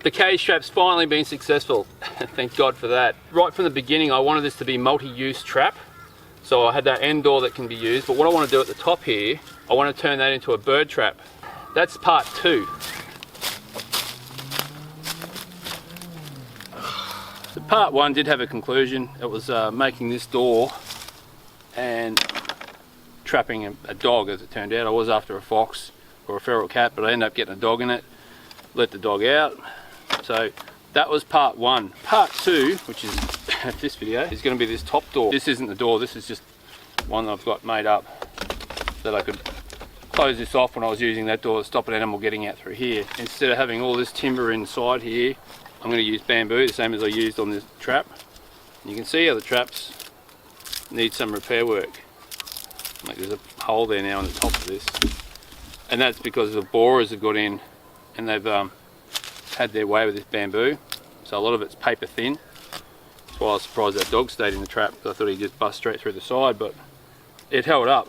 The cage strap's finally been successful. Thank God for that. Right from the beginning I wanted this to be multi-use trap. So I had that end door that can be used, but what I want to do at the top here, I want to turn that into a bird trap. That's part 2. So part 1 did have a conclusion. It was making this door and trapping a dog, as it turned out. I was after a fox or a feral cat, but I ended up getting a dog in it, let the dog out. So that was part 1. Part 2, which is this video, is going to be this top door. This isn't the door, this is just one that I've got made up that I could close this off when I was using that door to stop an animal getting out through here. Instead of having all this timber inside here, I'm going to use bamboo, the same as I used on this trap. You can see how the traps need some repair work. Like there's a hole there now on the top of this. And that's because the borers have got in and they've had their way with this bamboo. So a lot of it's paper thin. That's why I was surprised that dog stayed in the trap, because I thought he'd just bust straight through the side, but it held up.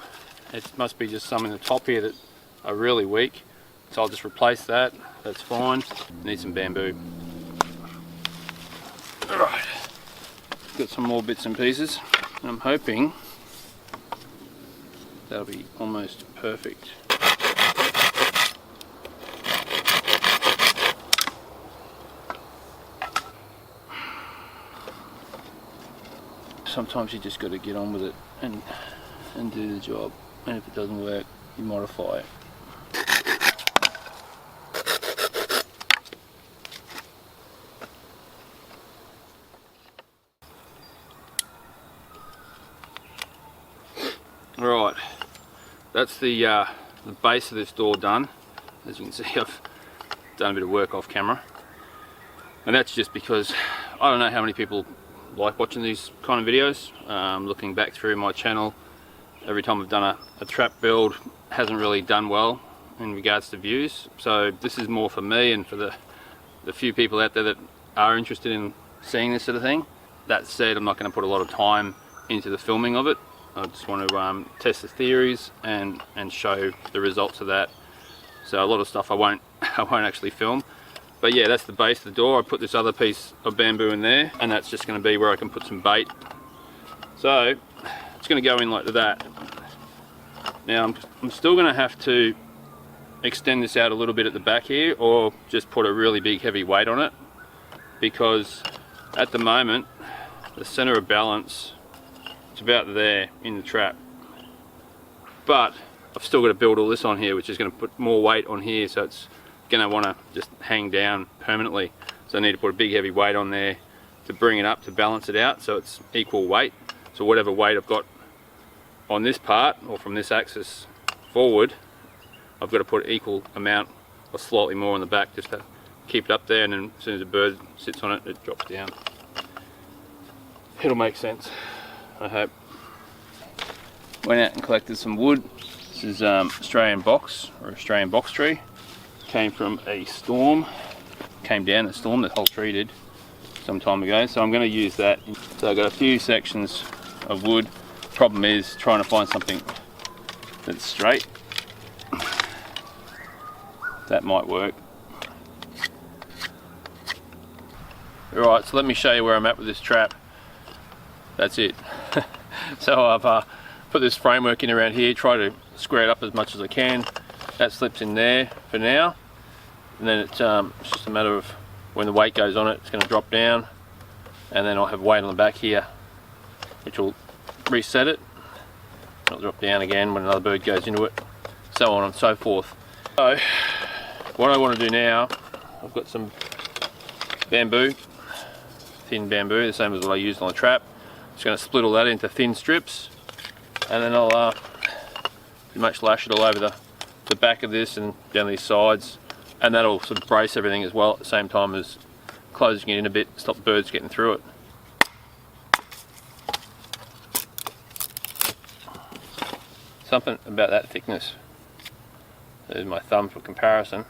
It must be just some in the top here that are really weak. So I'll just replace that, that's fine. Need some bamboo. Alright, got some more bits and pieces. I'm hoping that'll be almost perfect. Sometimes you just got to get on with it and do the job, and if it doesn't work, you modify it. Right, that's the base of this door done. As you can see, I've done a bit of work off camera, and that's just because I don't know how many people like watching these kind of videos. Looking back through my channel, every time I've done a trap build, hasn't really done well in regards to views. So this is more for me and for the few people out there that are interested in seeing this sort of thing. That said, I'm not going to put a lot of time into the filming of it. I just want to test the theories and show the results of that. So a lot of stuff I won't actually film. But yeah, that's the base of the door. I put this other piece of bamboo in there, and that's just going to be where I can put some bait. So it's going to go in like that. Now I'm still going to have to extend this out a little bit at the back here, or just put a really big heavy weight on it, because at the moment the center of balance is about there in the trap. But I've still got to build all this on here, which is going to put more weight on here, so it's going to want to just hang down permanently. So I need to put a big heavy weight on there to bring it up, to balance it out so it's equal weight. So whatever weight I've got on this part, or from this axis forward, I've got to put an equal amount or slightly more on the back, just to keep it up there, and then as soon as the bird sits on it, it drops down. It'll make sense, I hope. Went out and collected some wood. This is Australian box, or Australian box tree. Came from a storm, came down a storm, the whole tree did, some time ago, so I'm going to use that. So I've got a few sections of wood. Problem is trying to find something that's straight. That might work. Alright, so let me show you where I'm at with this trap. That's it. So I've put this framework in around here, try to square it up as much as I can. That slips in there for now, and then it's just a matter of when the weight goes on it, it's going to drop down, and then I'll have weight on the back here which will reset it. It'll drop down again when another bird goes into it, so on and so forth. So what I want to do now, I've got some bamboo, thin bamboo, the same as what I used on the trap. Just going to split all that into thin strips, and then I'll pretty much lash it all over the back of this and down these sides, and that'll sort of brace everything as well at the same time as closing it in a bit, stop the birds getting through it. Something about that thickness. There's my thumb for comparison.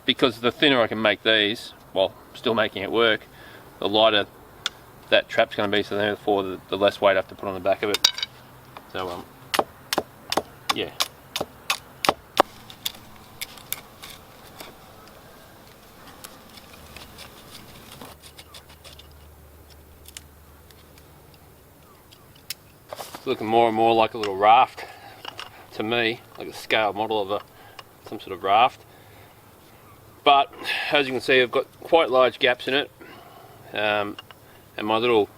Because the thinner I can make these, while still making it work, the lighter that trap's going to be, so therefore the less weight I have to put on the back of it. So yeah. looking more and more like a little raft to me, like a scale model of some sort of raft. But as you can see, I've got quite large gaps in it, and my little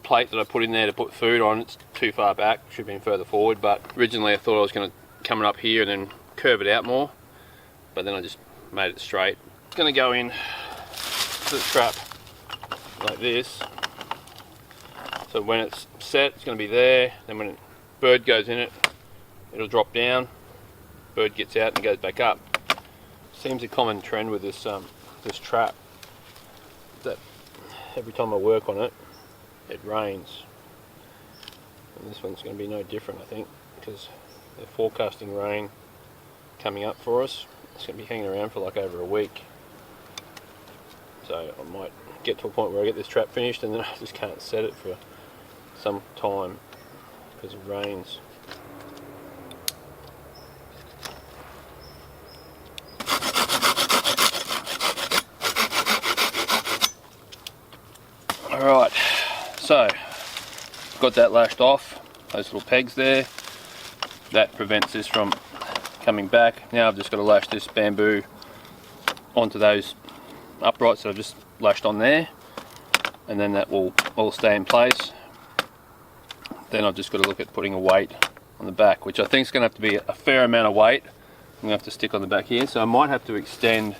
plate that I put in there to put food on, it's too far back, should have been further forward. But originally I thought I was going to come up here and then curve it out more, but then I just made it straight. It's going to go in to the trap like this, so when it's set it's going to be there, then when bird goes in it, it'll drop down, bird gets out and goes back up. Seems a common trend with this this trap, that every time I work on it, it rains. And this one's going to be no different, I think, because they're forecasting rain coming up for us. It's going to be hanging around for like over a week. So I might get to a point where I get this trap finished and then I just can't set it for some time because it rains. Alright, so got that lashed off, those little pegs there. That prevents this from coming back. Now I've just got to lash this bamboo onto those uprights that I've just lashed on there, and then that will all stay in place. Then I've just got to look at putting a weight on the back, which I think is going to have to be a fair amount of weight. I'm going to have to stick on the back here, so I might have to extend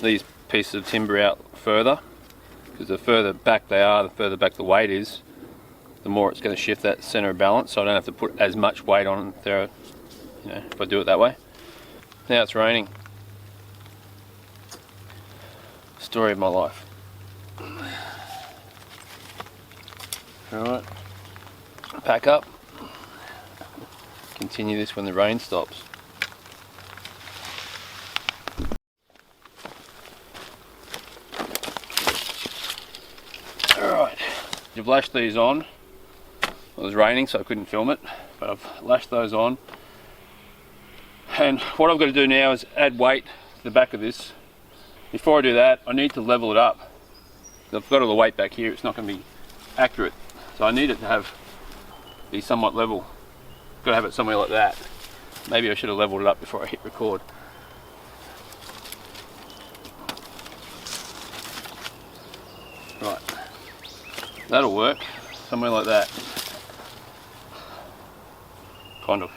these pieces of timber out further, because the further back they are, the further back the weight is, the more it's going to shift that center of balance, so I don't have to put as much weight on there, you know, if I do it that way. Now it's raining. Story of my life. Alright, pack up, continue this when the rain stops. Alright, you've lashed these on. It was raining so I couldn't film it, but I've lashed those on. And what I've got to do now is add weight to the back of this. Before I do that, I need to level it up. I've got all the weight back here, it's not going to be accurate. So I need it to be somewhat level. Got to have it somewhere like that. Maybe I should have leveled it up before I hit record. Right, that'll work, somewhere like that. Kind of.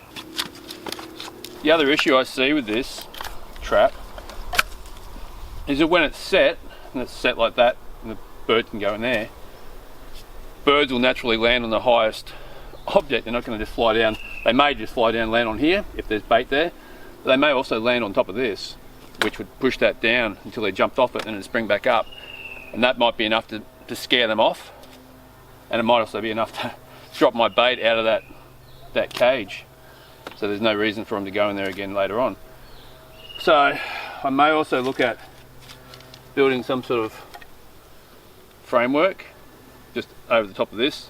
The other issue I see with this trap is that when it's set, and it's set like that, and the bird can go in there, birds will naturally land on the highest object. They're not going to just fly down. They may just fly down and land on here if there's bait there, but they may also land on top of this, which would push that down until they jumped off it and then spring back up, and that might be enough to scare them off, and it might also be enough to drop my bait out of that cage, so there's no reason for them to go in there again later on. So I may also look at building some sort of framework just over the top of this,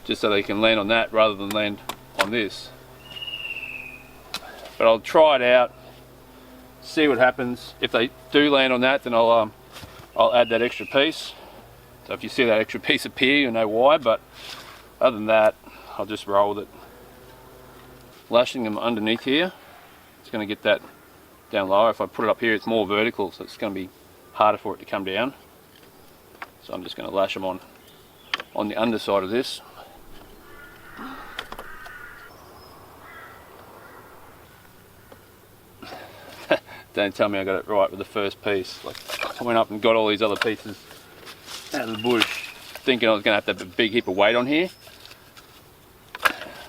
just so they can land on that rather than land on this. But I'll try it out, see what happens. If they do land on that, then I'll add that extra piece. So if you see that extra piece appear, you'll know why, but other than that, I'll just roll with it. Lashing them underneath here, it's going to get that down lower. If I put it up here, it's more vertical, so it's going to be harder for it to come down. So I'm just going to lash them on the underside of this. Don't tell me I got it right with the first piece. Like, I went up and got all these other pieces out of the bush, thinking I was going to have a big heap of weight on here.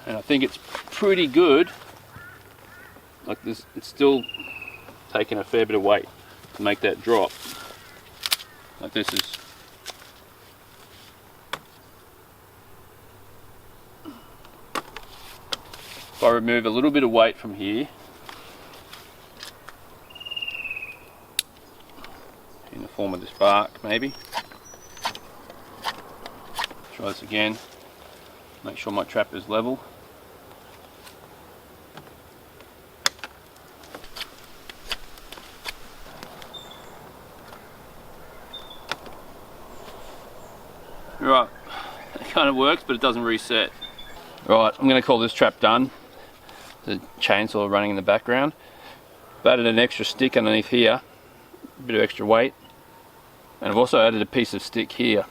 And I think it's pretty good. Like this, it's still taking a fair bit of weight to make that drop. Like this is. If I remove a little bit of weight from here, in the form of this bark maybe. Try this again, make sure my trap is level. Right, it kind of works, but it doesn't reset. Right, I'm going to call this trap done. The chainsaw running in the background. I've added an extra stick underneath here, a bit of extra weight, and I've also added a piece of stick here.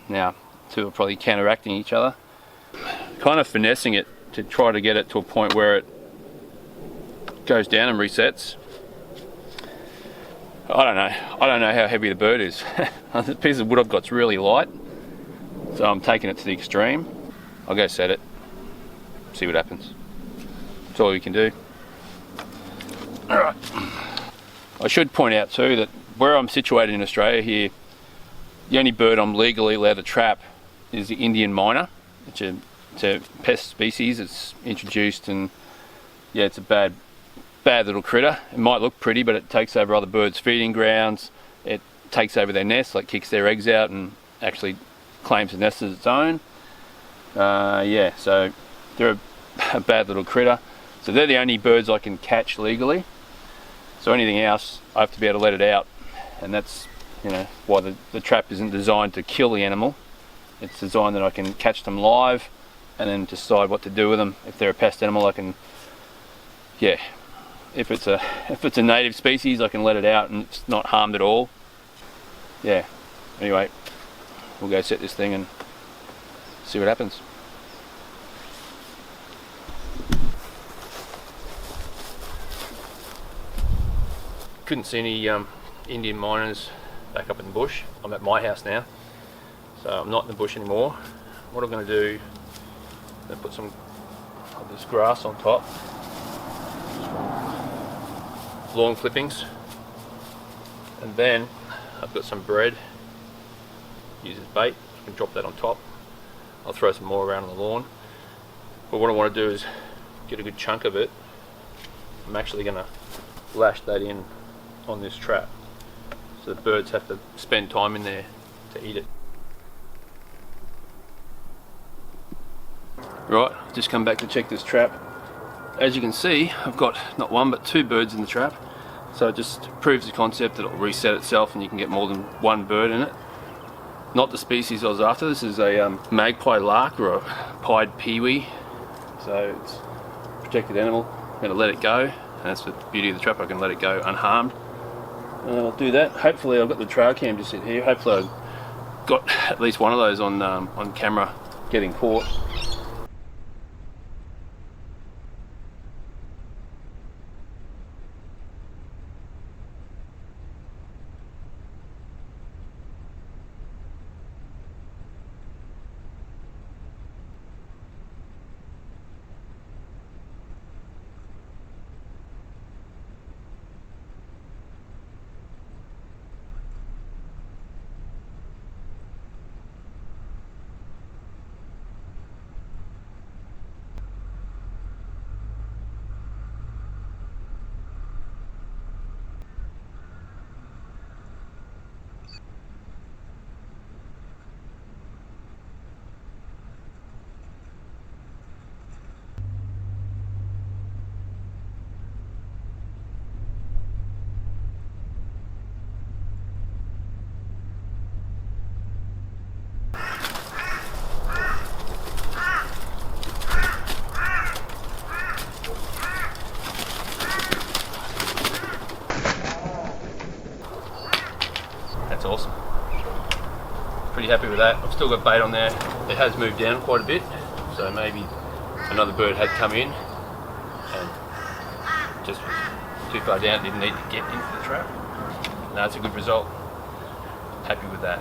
Now, two are probably counteracting each other. Kind of finessing it to try to get it to a point where it goes down and resets. I don't know how heavy the bird is. The piece of wood I've got's really light, so I'm taking it to the extreme. I'll go set it, see what happens. That's all you can do. Alright. I should point out too that where I'm situated in Australia here, the only bird I'm legally allowed to trap is the Indian myna. It's a pest species. It's introduced, and yeah, it's a bad little critter. It might look pretty, but it takes over other birds' feeding grounds. It takes over their nests, like kicks their eggs out and actually claims the nest as its own. Yeah, so they're a bad little critter. So they're the only birds I can catch legally. So anything else, I have to be able to let it out, and that's, you know, why the trap isn't designed to kill the animal. It's designed that I can catch them live and then decide what to do with them. If they're a pest animal, I can, yeah, if it's a native species, I can let it out and it's not harmed at all. Yeah. Anyway, we'll go set this thing and see what happens. Couldn't see any Indian miners back up in the bush. I'm at my house now, so I'm not in the bush anymore. What I'm going to do, I'm going to put some of this grass on top, lawn clippings, and then I've got some bread, use as bait. I can drop that on top. I'll throw some more around on the lawn, but what I want to do is get a good chunk of it. I'm actually going to lash that in on this trap, so the birds have to spend time in there to eat it. Right, just come back to check this trap. As you can see, I've got not one but two birds in the trap, so it just proves the concept that it'll reset itself and you can get more than one bird in it. Not the species I was after. This is a magpie lark, or a pied peewee, so it's a protected animal. I'm going to let it go, and that's the beauty of the trap. I can let it go unharmed. And I'll do that. Hopefully I've got the trail cam just sit here. Hopefully I've got at least one of those on camera getting caught. That's awesome. Pretty happy with that. I've still got bait on there. It has moved down quite a bit, so maybe another bird had come in and just too far down, didn't need to get into the trap. No, it's a good result. Happy with that.